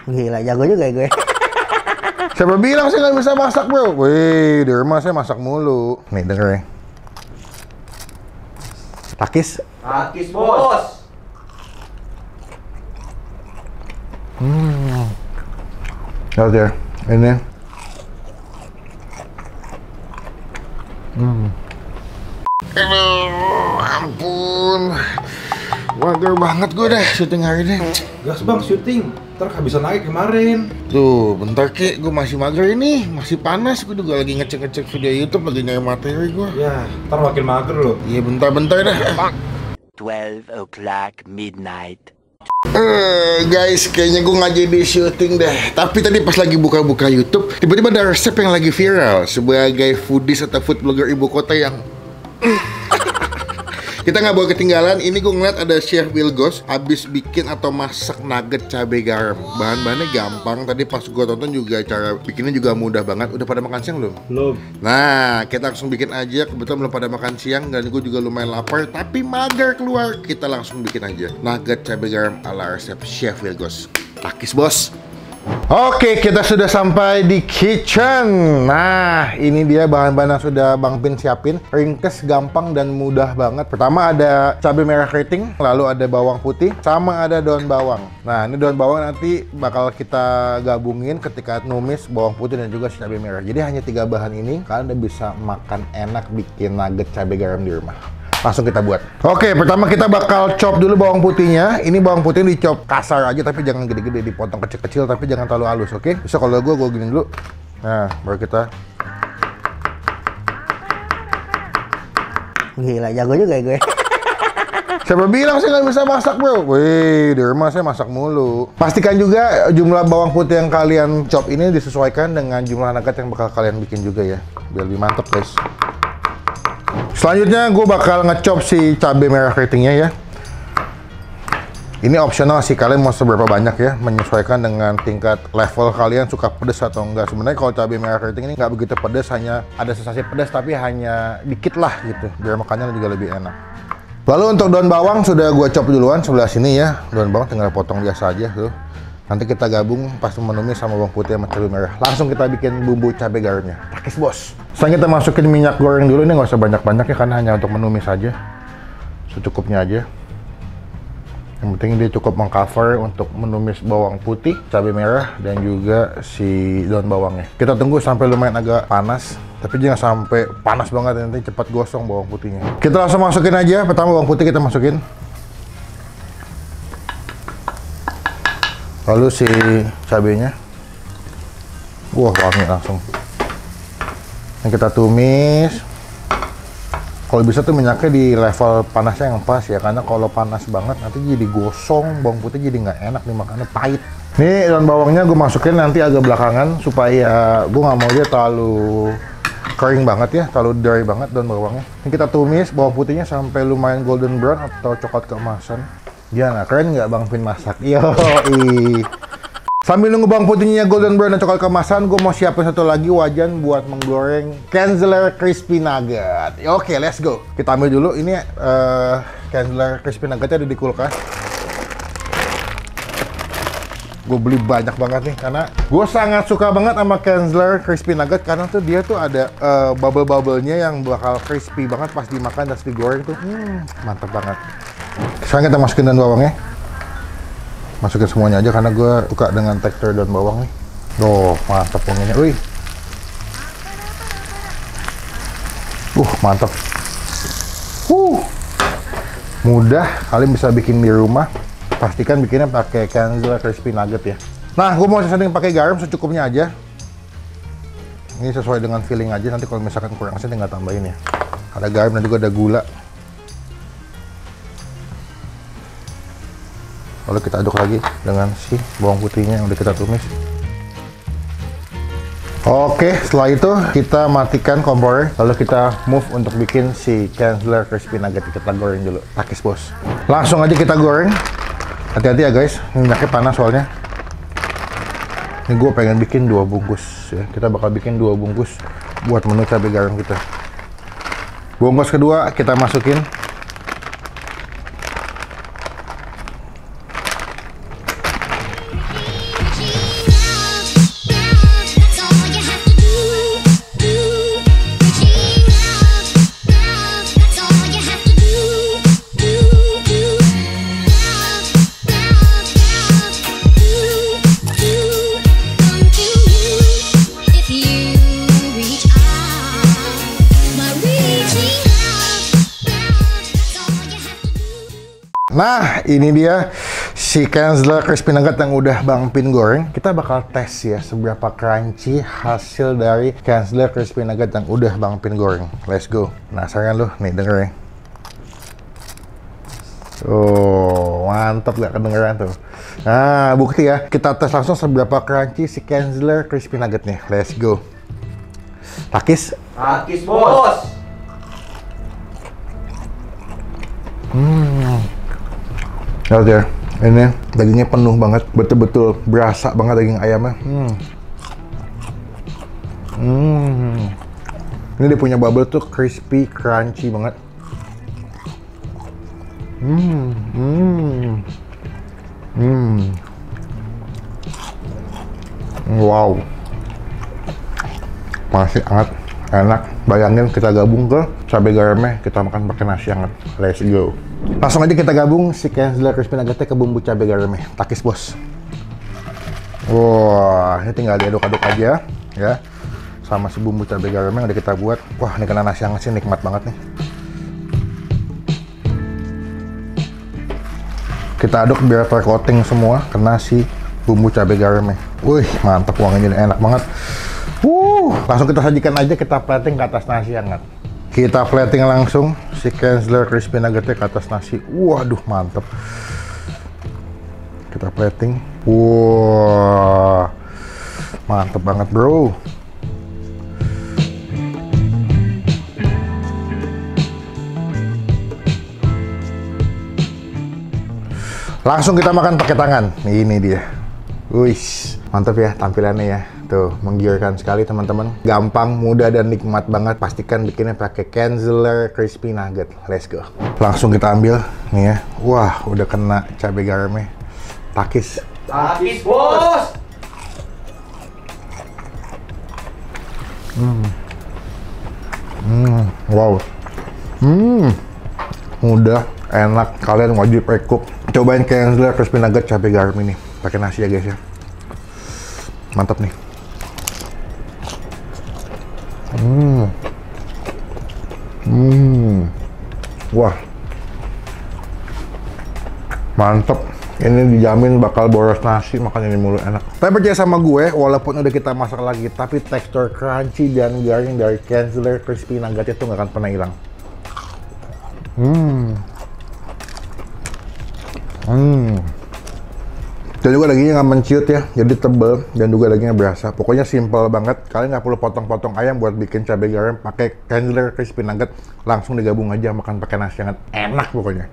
Gila, jago juga ya gue. Siapa bilang saya nggak bisa masak, bro? Wih, di rumah saya masak mulu. Nih, denger ya. Takis. Takis, bos. Lihat ya, ini. Aduh, ampun. Mager banget gue deh syuting hari ini. Gas bang, syuting. Ntar kehabisan lagi kemarin. Tuh, bentar Ki, gue masih mager ini. Masih panas, gue juga lagi ngecek-ngecek video YouTube, lagi nyari materi gue. Ya, ntar makin mager loh. Iya, bentar-bentar dah. 12 o'clock midnight. Guys, kayaknya gue nggak jadi syuting deh. Tapi tadi pas lagi buka-buka YouTube, tiba-tiba ada resep yang lagi viral. Sebagai foodies atau food blogger ibu kota yang kita nggak boleh ketinggalan. Ini gue ngeliat ada Chef Wilgos habis bikin atau masak nugget cabai garam. Bahan-bahannya gampang. Tadi pas gue tonton juga cara bikinnya juga mudah banget. Udah pada makan siang belum? Belum. Nah, kita langsung bikin aja. Kebetulan belum pada makan siang dan gue juga lumayan lapar. Tapi mager keluar. Kita langsung bikin aja nugget cabai garam ala resep Chef Wilgos. Takis bos. Oke, kita sudah sampai di kitchen. Nah, ini dia bahan-bahan yang sudah Bang Pin siapin. Ringkes, gampang, dan mudah banget. Pertama ada cabai merah keriting, lalu ada bawang putih, sama ada daun bawang. Nah, ini daun bawang nanti bakal kita gabungin ketika numis bawang putih dan juga si cabai merah. Jadi hanya 3 bahan ini, kalian udah bisa makan enak bikin nugget cabai garam di rumah. Langsung kita buat. Oke, pertama kita bakal chop dulu bawang putihnya. Ini bawang putih dicop kasar aja, tapi jangan gede-gede, dipotong kecil-kecil, tapi jangan terlalu halus, oke? Bisa kalau gue gini dulu. Nah, baru kita. Gila, jago juga ya gue. Siapa bilang saya nggak bisa masak, bro? Wih, di rumah saya masak mulu. Pastikan juga jumlah bawang putih yang kalian chop ini disesuaikan dengan jumlah nugget yang bakal kalian bikin juga ya, biar lebih mantep, guys. Selanjutnya gue bakal ngecop si cabai merah keritingnya ya. Ini opsional sih, kalian mau seberapa banyak ya, menyesuaikan dengan tingkat level kalian suka pedas atau enggak. Sebenarnya kalau cabai merah keriting ini nggak begitu pedas, hanya ada sensasi pedas tapi hanya dikit lah gitu, biar makannya juga lebih enak. Lalu untuk daun bawang sudah gue chop duluan sebelah sini ya. Daun bawang tinggal potong biasa aja tuh. Nanti kita gabung pas menumis sama bawang putih sama cabai merah. Langsung kita bikin bumbu cabai garamnya. Takis bos. Selanjutnya kita masukin minyak goreng dulu. Ini nggak usah banyak-banyak ya, karena hanya untuk menumis aja. Secukupnya aja. Yang penting dia cukup mengcover untuk menumis bawang putih, cabai merah, dan juga si daun bawangnya. Kita tunggu sampai lumayan agak panas. Tapi jangan sampai panas banget, nanti cepat gosong bawang putihnya. Kita langsung masukin aja. Pertama bawang putih kita masukin. Lalu si cabenya, wah wangi langsung. Yang kita tumis. Kalau bisa tuh minyaknya di level panasnya yang pas ya, karena kalau panas banget nanti jadi gosong, bawang putih jadi nggak enak dimakannya, pahit. Nih daun bawangnya gue masukin nanti agak belakangan supaya gue nggak mau dia terlalu kering banget ya, terlalu dry banget daun bawangnya. Ini kita tumis bawang putihnya sampai lumayan golden brown atau coklat keemasan. Gimana, keren nggak Bang Pin masak? Yoi. Sambil nunggu bawang putihnya golden brown dan coklat keemasan, gue mau siapin satu lagi wajan buat menggoreng Kienzler Crispy Nugget. Oke, let's go. Kita ambil dulu, ini Kienzler Crispy Nuggetnya ada di kulkas. Gue beli banyak banget nih, karena gue sangat suka banget sama Kienzler Crispy Nugget, karena tuh dia tuh ada bubble-bubblenya yang bakal crispy banget pas dimakan dan digoreng tuh. Mantap banget. Sekarang kita masukin daun bawangnya. Masukin semuanya aja karena gue suka dengan tekstur daun bawang nih. Tuh, mantap wanginya. Wih. Mantap. Mudah, kalian bisa bikin di rumah. Pastikan bikinnya pakai Kienzler Crispy Nugget ya. Nah, gue mau setting pakai garam secukupnya aja. Ini sesuai dengan feeling aja. Nanti kalau misalkan kurang asin tinggal tambahin ya. Ada garam dan juga ada gula. Lalu kita aduk lagi dengan si bawang putihnya yang udah kita tumis. Oke, setelah itu kita matikan kompornya. Lalu kita move untuk bikin si Kienzler Crispy Nugget. Kita goreng dulu. Takis bos. Langsung aja kita goreng. Hati-hati ya guys, minyaknya panas soalnya. Ini gue pengen bikin 2 bungkus ya. Kita bakal bikin 2 bungkus buat menu cabai garam kita. Bungkus kedua kita masukin. Nah, ini dia si Kenzler Crispy Nugget yang udah Bang Pin goreng. Kita bakal tes ya seberapa crunchy hasil dari Kenzler Crispy Nugget yang udah Bang Pin goreng. Let's go. Penasaran lu? Nih denger ya. Oh, mantap gak kedengeran tuh. Nah, bukti ya. Kita tes langsung seberapa crunchy si Kenzler Crispy Nugget nih. Let's go. Takis. Takis, bos. Lihat ya, ini dagingnya penuh banget, betul-betul berasa banget daging ayamnya. Ini dia punya bubble tuh crispy, crunchy banget. Wow, masih hangat, enak. Bayangin kita gabung ke cabai garamnya, kita makan pakai nasi hangat. Let's go. Langsung aja kita gabung si Kenzler Crispy Nuggetnya ke bumbu cabai garamnya. Takis bos. Wah, ini tinggal diaduk-aduk aja ya sama si bumbu cabai garamnya yang udah kita buat. Wah, ini kena nasi hangat sih nikmat banget nih. Kita aduk biar tercoating semua kena si bumbu cabai garamnya. Wih, mantap, wanginya enak banget. Langsung kita sajikan aja, kita plating ke atas nasi hangat. Kita plating langsung si Kenzler Crispy Nuggetnya ke atas nasi. Waduh, mantep. Kita plating. Wah, mantep banget bro. Langsung kita makan pakai tangan. Ini dia. Wih, mantep ya tampilannya ya. Tuh, menggiurkan sekali teman-teman. Gampang, mudah, dan nikmat banget. Pastikan bikinnya pakai Kenzler Crispy Nugget. Let's go. Langsung kita ambil nih ya. Wah, udah kena cabai garamnya. Takis. Takis, bos. Wow. Mudah, enak. Kalian wajib recook. Cobain Kenzler Crispy Nugget cabai garam ini. Pakai nasi ya guys ya. Mantap nih. Wah, mantep. Ini dijamin bakal boros nasi, makanya ini mulu enak. Tapi percaya sama gue, walaupun udah kita masak lagi, tapi tekstur crunchy dan garing dari Kenzler Crispy Nugget itu nggak akan pernah hilang. Dan juga dagingnya nggak menciut ya, jadi tebel dan juga dagingnya berasa. Pokoknya simple banget. Kalian nggak perlu potong-potong ayam buat bikin cabai garam. Pakai Kenzler Crispy Nugget, langsung digabung aja makan pakai nasi hangat. Enak pokoknya.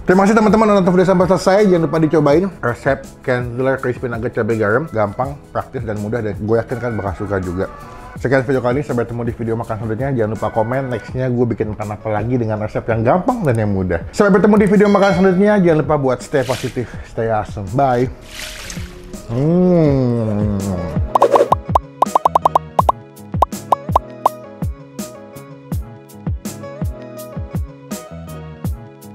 Terima kasih teman-teman udah nonton video sampai selesai. Jangan lupa dicobain resep Kenzler Crispy Nugget cabai garam. Gampang, praktis, dan mudah. Dan gue yakin kan bakal suka juga. Sekian video kali ini. Sampai ketemu di video makan selanjutnya. Jangan lupa komen nextnya gue bikin makan apa lagi dengan resep yang gampang dan yang mudah. Sampai bertemu di video makan selanjutnya. Jangan lupa buat stay positif, stay awesome. Bye.